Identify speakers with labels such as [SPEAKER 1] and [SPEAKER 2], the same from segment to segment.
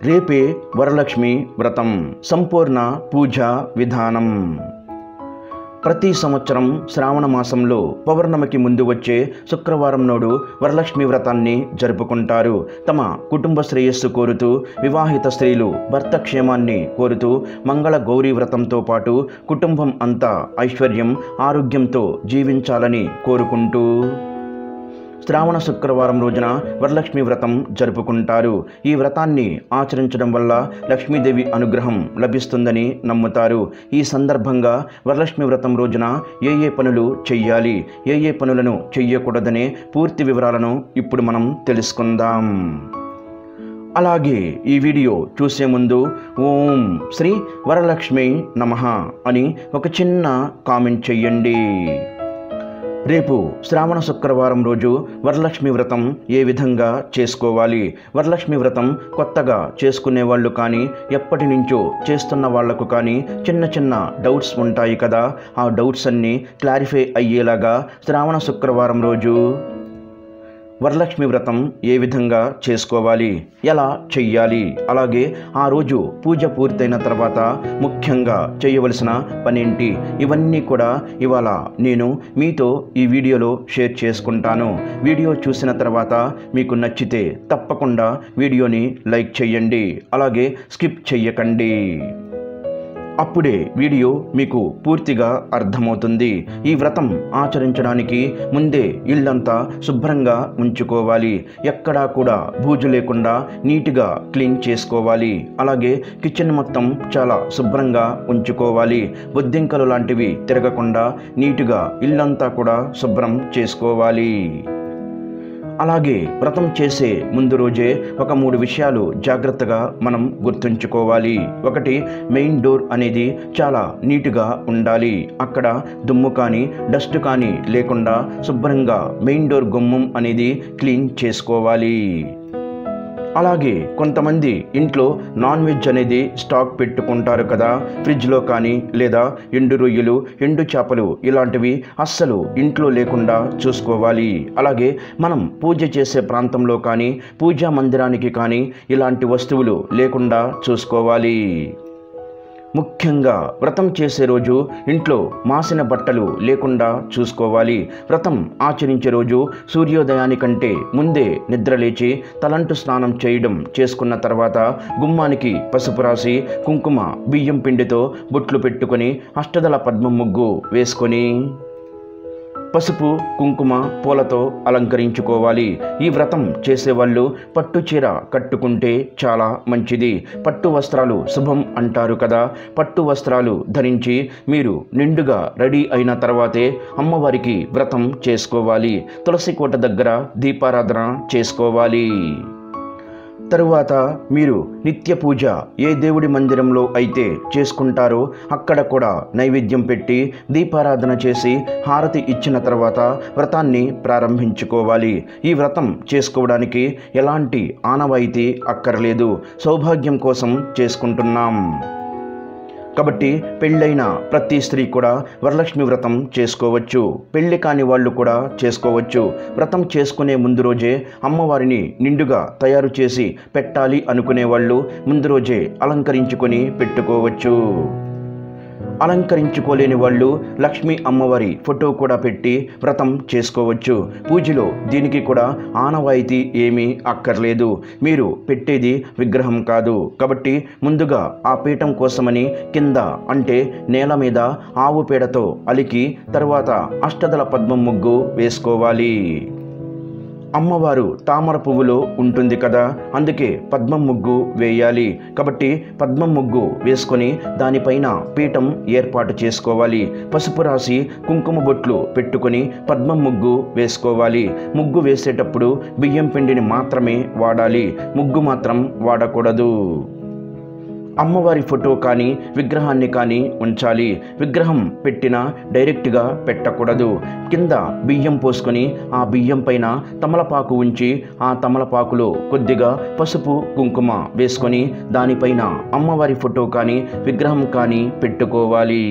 [SPEAKER 1] రేపే వరలక్ష్మి వ్రతం సంపూర్ణ పూజా విధానం. ప్రతి సంవత్సరం శ్రావణ మాసంలో పౌర్ణమికి ముందు వచ్చే శుక్రవారం నాడు వరలక్ష్మి వ్రతాన్ని జరుపుకుంటారు. తమ కుటుంబ శ్రేయస్సు కోరుతూ వివాహిత స్త్రీలు భర్త క్షేమాన్ని కోరుతూ మంగళ గౌరీ వ్రతంతో పాటు కుటుంబం అంతా ఐశ్వర్యం ఆరోగ్యంతో జీవించాలని కోరుకుంటూ శ్రావణ శుక్రవారం రోజున వరలక్ష్మి వ్రతం జరుపుకుంటారు. ఈ వ్రతాన్ని ఆచరించడం వల్ల లక్ష్మీదేవి అనుగ్రహం లభిస్తుందని నమ్ముతారు. ఈ సందర్భంగా వరలక్ష్మి వ్రతం రోజున ఏ పనులు చెయ్యాలి, ఏ పనులను చెయ్యకూడదనే పూర్తి వివరాలను ఇప్పుడు మనం తెలుసుకుందాం. అలాగే ఈ వీడియో చూసే ముందు ఓం శ్రీ వరలక్ష్మి నమః అని ఒక చిన్న కామెంట్ చెయ్యండి. రేపు శ్రావణ శుక్రవారం రోజు వరలక్ష్మి వ్రతం ఏ విధంగా చేసుకోవాలి? వరలక్ష్మి వ్రతం కొత్తగా చేసుకునే వాళ్ళు కానీ ఎప్పటి నుంచో చేస్తున్న వాళ్లకు కానీ చిన్న డౌట్స్ ఉంటాయి కదా. ఆ డౌట్స్ అన్నీ క్లారిఫై అయ్యేలాగా శ్రావణ శుక్రవారం రోజు వరలక్ష్మి వ్రతం ఏ విధంగా చేసుకోవాలి, ఎలా చెయ్యాలి, అలాగే ఆ రోజు పూజ పూర్తయిన తర్వాత ముఖ్యంగా చేయవలసిన పనేంటి, ఇవన్నీ కూడా ఇవాళ నేను మీతో ఈ వీడియోలో షేర్ చేసుకుంటాను. వీడియో చూసిన తర్వాత మీకు నచ్చితే తప్పకుండా వీడియోని లైక్ చేయండి, అలాగే స్కిప్ చెయ్యకండి. అప్పుడే వీడియో మీకు పూర్తిగా అర్థమవుతుంది. ఈ వ్రతం ఆచరించడానికి ముందే ఇల్లంతా శుభ్రంగా ఉంచుకోవాలి. ఎక్కడా కూడా బూజు లేకుండా నీట్గా క్లీన్ చేసుకోవాలి. అలాగే కిచెన్ మొత్తం చాలా శుభ్రంగా ఉంచుకోవాలి. బొద్దింకలు లాంటివి తిరగకుండా నీట్గా ఇల్లంతా కూడా శుభ్రం చేసుకోవాలి. అలాగే వ్రతం చేసే ముందు రోజే ఒక 3 విషయాలు జాగ్రత్తగా మనం గుర్తుంచుకోవాలి. ఒకటి, మెయిన్ డోర్ అనేది చాలా నీట్గా ఉండాలి. అక్కడ దుమ్ము కానీ డస్ట్ కానీ లేకుండా శుభ్రంగా మెయిన్ డోర్ గుమ్మం అనేది క్లీన్ చేసుకోవాలి. అలాగే కొంతమంది ఇంట్లో నాన్ వెజ్ అనేది స్టాక్ పెట్టుకుంటారు కదా. ఫ్రిడ్జ్లో కానీ లేదా ఎండు రొయ్యలు ఎండు చేపలు ఇలాంటివి అస్సలు ఇంట్లో లేకుండా చూసుకోవాలి. అలాగే మనం పూజ చేసే ప్రాంతంలో కానీ పూజా మందిరానికి కానీ ఇలాంటి వస్తువులు లేకుండా చూసుకోవాలి. ముఖ్యంగా వ్రతం చేసే రోజు ఇంట్లో మాసిన బట్టలు లేకుండా చూసుకోవాలి. వ్రతం ఆచరించే రోజు సూర్యోదయానికంటే ముందే నిద్రలేచి తలంటు స్నానం చేసుకున్న తర్వాత గుమ్మానికి పసుపు రాసి కుంకుమ బియ్యం పిండితో బొట్లు పెట్టుకొని అష్టదళ పద్మం ముగ్గు వేసుకొని పసుపు కుంకుమ పూలతో అలంకరించుకోవాలి. ఈ వ్రతం చేసేవాళ్ళు పట్టు చీర కట్టుకుంటే చాలా మంచిది. పట్టు వస్త్రాలు శుభం అంటారు కదా. పట్టు వస్త్రాలు ధరించి మీరు నిండుగా రెడీ అయిన తర్వాతే అమ్మవారికి వ్రతం చేసుకోవాలి. తులసి కోట దగ్గర దీపారాధన చేసుకోవాలి. తరువాత మీరు నిత్య పూజ ఏ దేవుడి మందిరంలో అయితే చేసుకుంటారో అక్కడ కూడా నైవేద్యం పెట్టి దీపారాధన చేసి హారతి ఇచ్చిన తర్వాత వ్రతాన్ని ప్రారంభించుకోవాలి. ఈ వ్రతం చేసుకోవడానికి ఎలాంటి ఆనవాయితీ అక్కర్లేదు. సౌభాగ్యం కోసం చేసుకుంటున్నాం కాబట్టి పెళ్ళైన ప్రతి స్త్రీ కూడా వరలక్ష్మి వ్రతం చేసుకోవచ్చు. పెళ్లి కాని వాళ్ళు కూడా చేసుకోవచ్చు. వ్రతం చేసుకునే ముందు రోజే అమ్మవారిని నిండుగా తయారు చేసి పెట్టాలి అనుకునే వాళ్ళు ముందు రోజే అలంకరించుకొని పెట్టుకోవచ్చు. అలంకరించుకోలేని వాళ్ళు లక్ష్మీ అమ్మవారి ఫోటో కూడా పెట్టి వ్రతం చేసుకోవచ్చు. పూజలో దీనికి కూడా ఆనవాయితీ ఏమీ అక్కర్లేదు. మీరు పెట్టేది విగ్రహం కాదు కాబట్టి ముందుగా ఆ పీఠం కోసమని కింద అంటే నేల మీద ఆవు పేడతో అలికి తర్వాత అష్టదళ పద్మం ముగ్గు వేసుకోవాలి. అమ్మవారు తామర పువ్వులో ఉంటుంది కదా, అందుకే పద్మం ముగ్గు వేయాలి. కాబట్టి పద్మం ముగ్గు వేసుకొని దానిపైన పీఠం ఏర్పాటు చేసుకోవాలి. పసుపు రాసి కుంకుమ బొట్లు పెట్టుకొని పద్మం ముగ్గు వేసుకోవాలి. ముగ్గు వేసేటప్పుడు బియ్యం పిండిని మాత్రమే వాడాలి. ముగ్గు మాత్రం వాడకూడదు. అమ్మవారి ఫోటో కానీ విగ్రహాన్ని కానీ ఉంచాలి. విగ్రహం పెట్టినా డైరెక్ట్గా పెట్టకూడదు. కింద బియ్యం పోసుకొని ఆ బియ్యం పైన తమలపాకు ఉంచి ఆ తమలపాకులో కొద్దిగా పసుపు కుంకుమ వేసుకొని దానిపైన అమ్మవారి ఫోటో కానీ విగ్రహం కానీ పెట్టుకోవాలి.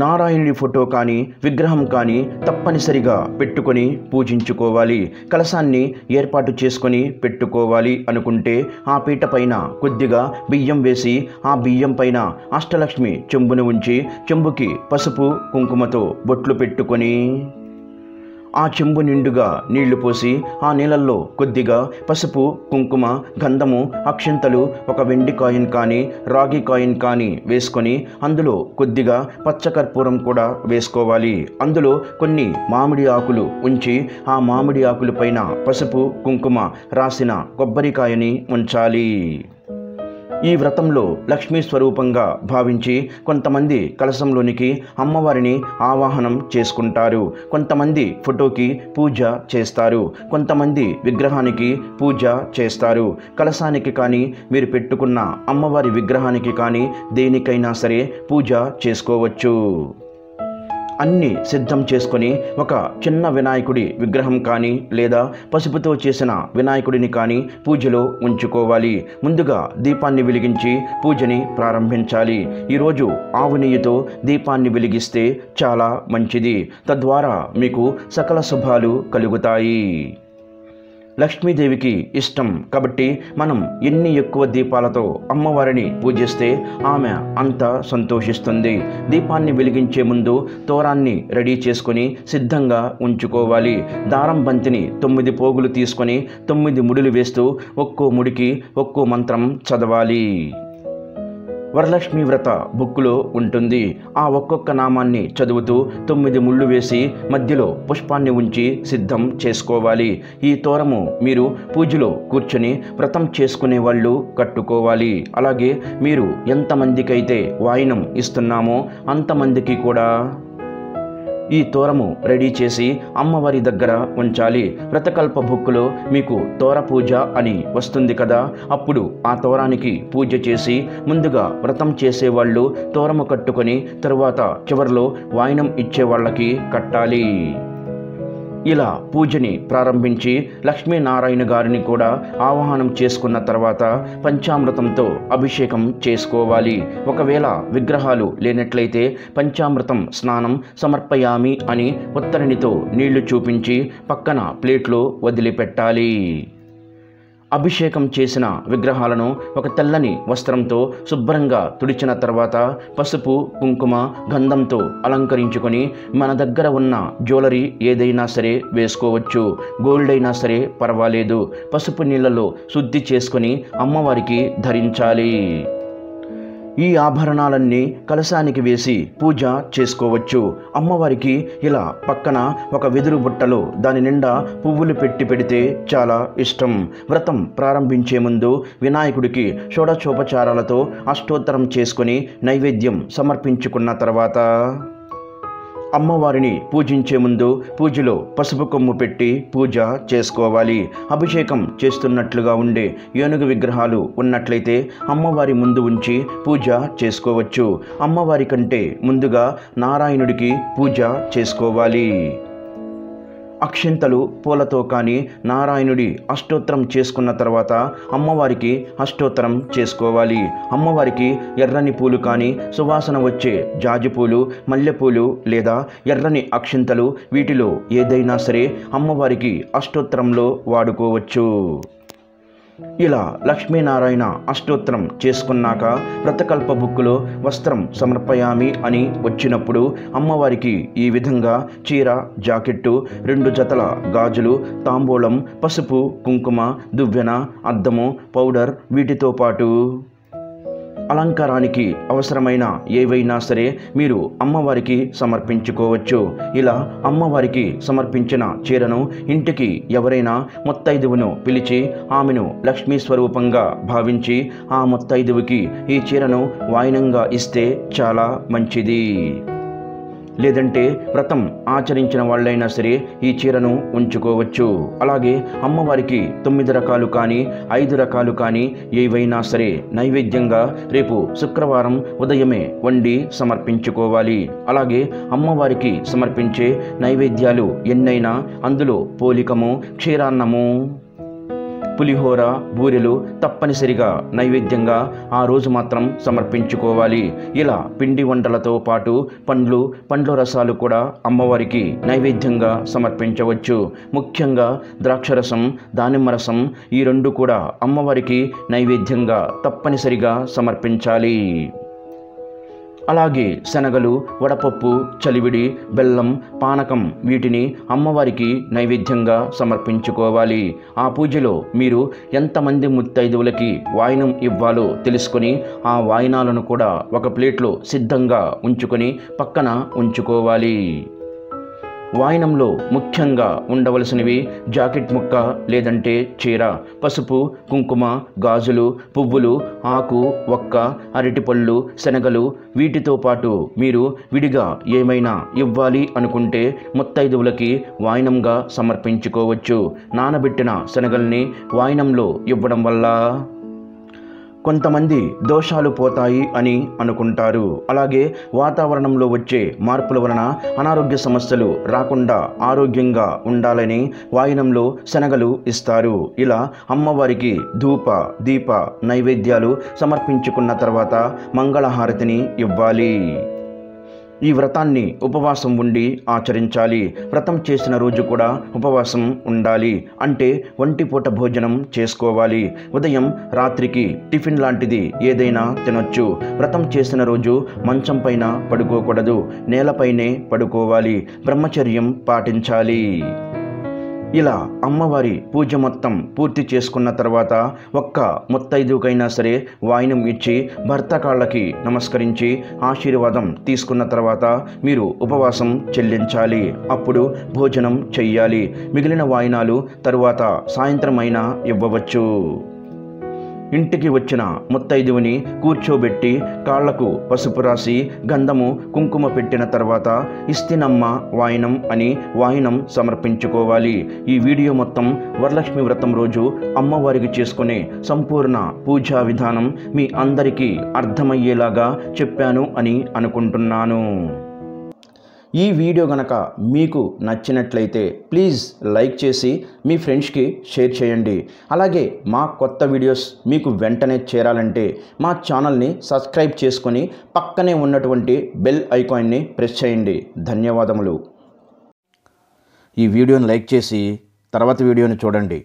[SPEAKER 1] నారాయణుడి ఫోటో కానీ విగ్రహం కానీ తప్పనిసరిగా పెట్టుకొని పూజించుకోవాలి. కలశాన్ని ఏర్పాటు చేసుకొని పెట్టుకోవాలి అనుకుంటే ఆ పీట పైన కొద్దిగా బియ్యం వేసి ఆ బియ్యం పైన అష్టలక్ష్మి చెంబును ఉంచి చెంబుకి పసుపు కుంకుమతో బొట్లు పెట్టుకొని ఆ చెంబు నిండుగా నీళ్లు పోసి ఆ నీళ్ళల్లో కొద్దిగా పసుపు కుంకుమ గంధము అక్షింతలు ఒక వెండి కాయిన్ కానీ రాగి కాయిన్ కానీ వేసుకొని అందులో కొద్దిగా పచ్చకర్పూరం కూడా వేసుకోవాలి. అందులో కొన్ని మామిడి ఆకులు ఉంచి ఆ మామిడి ఆకుల పైన పసుపు కుంకుమ రాసిన కొబ్బరికాయని ఉంచాలి. ఈ వ్రతంలో లక్ష్మీ స్వరూపంగా భావించి కొంతమంది కలశంలోనికి అమ్మవారిని ఆవాహనం చేసుకుంటారు. కొంతమంది ఫోటోకి పూజ చేస్తారు. కొంతమంది విగ్రహానికి పూజ చేస్తారు. కలశానికి కానీ మీరు పెట్టుకున్న అమ్మవారి విగ్రహానికి కానీ దేనికైనా సరే పూజ చేసుకోవచ్చు. అన్నీ సిద్ధం చేసుకొని ఒక చిన్న వినాయకుడి విగ్రహం కానీ లేదా పసుపుతో చేసిన వినాయకుడిని కానీ పూజలో ఉంచుకోవాలి. ముందుగా దీపాన్ని వెలిగించి పూజని ప్రారంభించాలి. ఈరోజు ఆవు నెయ్యితో దీపాన్ని వెలిగిస్తే చాలా మంచిది. తద్వారా మీకు సకల శుభాలు కలుగుతాయి. లక్ష్మీదేవికి ఇష్టం కాబట్టి మనం ఎన్ని ఎక్కువ దీపాలతో అమ్మవారిని పూజిస్తే ఆమె అంత సంతోషిస్తుంది. దీపాన్ని వెలిగించే ముందు తోరాన్ని రెడీ చేసుకొని సిద్ధంగా ఉంచుకోవాలి. దారం బంతిని 9 పోగులు తీసుకొని 9 ముడులు వేస్తూ ఒక్కో ముడికి ఒక్కో మంత్రం చదవాలి. వరలక్ష్మి వ్రత బుక్కులో ఉంటుంది. ఆ ఒక్కొక్క నామాన్ని చదువుతూ 9 ముళ్ళు వేసి మధ్యలో పుష్పాన్ని ఉంచి సిద్ధం చేసుకోవాలి. ఈ తోరము మీరు పూజలో కూర్చొని వ్రతం చేసుకునే వాళ్ళు కట్టుకోవాలి. అలాగే మీరు ఎంతమందికైతే వాయినం ఇస్తున్నామో అంతమందికి కూడా ఈ తోరము రెడీ చేసి అమ్మవారి దగ్గర ఉంచాలి. వ్రతకల్ప బుక్కులో మీకు తోర పూజ అని వస్తుంది కదా, అప్పుడు ఆ తోరానికి పూజ చేసి ముందుగా వ్రతం చేసేవాళ్ళు తోరము కట్టుకొని తరువాత చివరిలో వాయినం ఇచ్చే వాళ్ళకి కట్టాలి. ఇలా పూజని ప్రారంభించి లక్ష్మీనారాయణ గారిని కూడా ఆవాహనం చేసుకున్న తర్వాత పంచామృతంతో అభిషేకం చేసుకోవాలి. ఒకవేళ విగ్రహాలు లేనట్లయితే పంచామృతం స్నానం సమర్పయామి అని ఉత్తరణితో నీళ్లు చూపించి పక్కన ప్లేట్లో వదిలిపెట్టాలి. అభిషేకం చేసిన విగ్రహాలను ఒక తెల్లని వస్త్రంతో శుభ్రంగా తుడిచిన తర్వాత పసుపు కుంకుమ గంధంతో అలంకరించుకొని మన దగ్గర ఉన్న జ్యువెలరీ ఏదైనా సరే వేసుకోవచ్చు. గోల్డ్ అయినా సరే పర్వాలేదు. పసుపు నీళ్ళలో శుద్ధి చేసుకొని అమ్మవారికి ధరించాలి. ఈ ఆభరణాలన్నీ కలశానికి వేసి పూజ చేసుకోవచ్చు. అమ్మవారికి ఇలా పక్కన ఒక వెదురు బుట్టలో దాని నిండా పువ్వులు పెడితే చాలా ఇష్టం. వ్రతం ప్రారంభించే ముందు వినాయకుడికి షోడశోపచారాలతో అష్టోత్తరం చేసుకొని నైవేద్యం సమర్పించుకున్న తర్వాత అమ్మవారిని పూజించే ముందు పూజలో పసుపు కొమ్ము పెట్టి పూజ చేసుకోవాలి. అభిషేకం చేస్తున్నట్లుగా ఉండే ఏనుగు విగ్రహాలు ఉన్నట్లయితే అమ్మవారి ముందు ఉంచి పూజ చేసుకోవచ్చు. అమ్మవారి కంటే ముందుగా నారాయణుడికి పూజ చేసుకోవాలి. అక్షింతలు పూలతో కానీ నారాయణుడి అష్టోత్తరం చేసుకున్న తర్వాత అమ్మవారికి అష్టోత్తరం చేసుకోవాలి. అమ్మవారికి ఎర్రని పూలు కానీ సువాసన వచ్చే జాజి పూలు మల్లెపూలు లేదా ఎర్రని అక్షింతలు వీటిలో ఏదైనా సరే అమ్మవారికి అష్టోత్తరంలో వాడుకోవచ్చు. ఇలా లక్ష్మీనారాయణ అష్టోత్తరం చేసుకున్నాక వ్రతకల్ప బుక్కులో వస్త్రం సమర్పయామి అని వచ్చినప్పుడు అమ్మవారికి ఈ విధంగా చీర జాకెట్టు 2 జతల గాజులు తాంబూలం పసుపు కుంకుమ దువ్వెన అద్దము పౌడర్ వీటితో పాటు అలంకారానికి అవసరమైన ఏవైనా సరే మీరు అమ్మవారికి సమర్పించుకోవచ్చు. ఇలా అమ్మవారికి సమర్పించిన చీరను ఇంటికి ఎవరైనా ముత్తైదువును పిలిచి ఆమెను లక్ష్మీ స్వరూపంగా భావించి ఆ ముత్తైదువుకి ఈ చీరను వాయినంగా ఇస్తే చాలా మంచిది. లేదంటే వ్రతం ఆచరించిన వాళ్ళైనా సరే ఈ చీరను ఉంచుకోవచ్చు. అలాగే అమ్మవారికి 9 రకాలు కానీ 5 రకాలు కానీ ఏవైనా సరే నైవేద్యంగా రేపు శుక్రవారం ఉదయమే వండి సమర్పించుకోవాలి. అలాగే అమ్మవారికి సమర్పించే నైవేద్యాలు ఎన్నైనా అందులో పోలికము క్షీరాన్నము పులిహోర, బూరెలు తప్పనిసరిగా నైవేద్యంగా ఆ రోజు మాత్రం సమర్పించుకోవాలి. ఇలా పిండి వంటలతో పాటు పండ్ల రసాలు కూడా అమ్మవారికి నైవేద్యంగా సమర్పించవచ్చు. ముఖ్యంగా ద్రాక్షరసం, దానిమ్మ రసం ఈ రెండు కూడా అమ్మవారికి నైవేద్యంగా తప్పనిసరిగా సమర్పించాలి. అలాగే శనగలు, వడపప్పు, చలివిడి, బెల్లం, పానకం వీటిని అమ్మవారికి నైవేద్యంగా సమర్పించుకోవాలి. ఆ పూజలో మీరు ఎంతమంది ముత్తైదువులకి వాయినం ఇవ్వాలో తెలుసుకొని ఆ వాయినాలను కూడా ఒక ప్లేట్లో సిద్ధంగా ఉంచుకొని పక్కన ఉంచుకోవాలి. వాయినంలో ముఖ్యంగా ఉండవలసినవి జాకెట్ ముక్క లేదంటే చీర, పసుపు, కుంకుమ, గాజులు, పువ్వులు, ఆకు, ఒక్క, అరటిపళ్ళు, శనగలు. వీటితో పాటు మీరు విడిగా ఏమైనా ఇవ్వాలి అనుకుంటే ముత్తైదువులకి వాయినంగా సమర్పించుకోవచ్చు. నానబెట్టిన శనగల్ని వాయినంలో ఇవ్వడం వల్ల కొంతమంది దోషాలు పోతాయి అని అనుకుంటారు. అలాగే వాతావరణంలో వచ్చే మార్పుల వలన అనారోగ్య సమస్యలు రాకుండా ఆరోగ్యంగా ఉండాలని వాయినంలో శనగలు ఇస్తారు. ఇలా అమ్మవారికి ధూప, దీప నైవేద్యాలు సమర్పించుకున్న తర్వాత మంగళహారతిని ఇవ్వాలి. ఈ వ్రతాన్ని ఉపవాసం ఉండి ఆచరించాలి. వ్రతం చేసిన రోజు కూడా ఉపవాసం ఉండాలి. అంటే ఒంటిపూట భోజనం చేసుకోవాలి. ఉదయం, రాత్రికి టిఫిన్ లాంటిది ఏదైనా తినొచ్చు. వ్రతం చేసిన రోజు మంచం పైన పడుకోకూడదు, నేలపైనే పడుకోవాలి. బ్రహ్మచర్యం పాటించాలి. ఇలా అమ్మవారి పూజ మొత్తం పూర్తి చేసుకున్న తర్వాత ఒక్క ముత్తైదుకైనా సరే వాయినం ఇచ్చి భర్త కాళ్ళకి నమస్కరించి ఆశీర్వాదం తీసుకున్న తర్వాత మీరు ఉపవాసం చెల్లించాలి. అప్పుడు భోజనం చెయ్యాలి. మిగిలిన వాయినాలు తరువాత సాయంత్రం అయినా ఇవ్వవచ్చు. ఇంటికి వచ్చిన ముత్తైదువుని కూర్చోబెట్టి కాళ్లకు పసుపు రాసి గంధము, కుంకుమ పెట్టిన తర్వాత ఇస్తినమ్మ వాయినం అని వాయినం సమర్పించుకోవాలి. ఈ వీడియో మొత్తం వరలక్ష్మి వ్రతం రోజు అమ్మవారికి చేసుకునే సంపూర్ణ పూజా విధానం మీ అందరికీ అర్థమయ్యేలాగా చెప్పాను అని అనుకుంటున్నాను. ఈ వీడియో గనక మీకు నచ్చినట్లయితే ప్లీజ్ లైక్ చేసి మీ ఫ్రెండ్స్కి షేర్ చేయండి. అలాగే మా కొత్త వీడియోస్ మీకు వెంటనే చేరాలంటే మా ఛానల్ని సబ్స్క్రైబ్ చేసుకొని పక్కనే ఉన్నటువంటి బెల్ ఐకాన్ని ప్రెస్ చేయండి. ధన్యవాదములు. ఈ వీడియోని లైక్ చేసి తర్వాత వీడియోని చూడండి.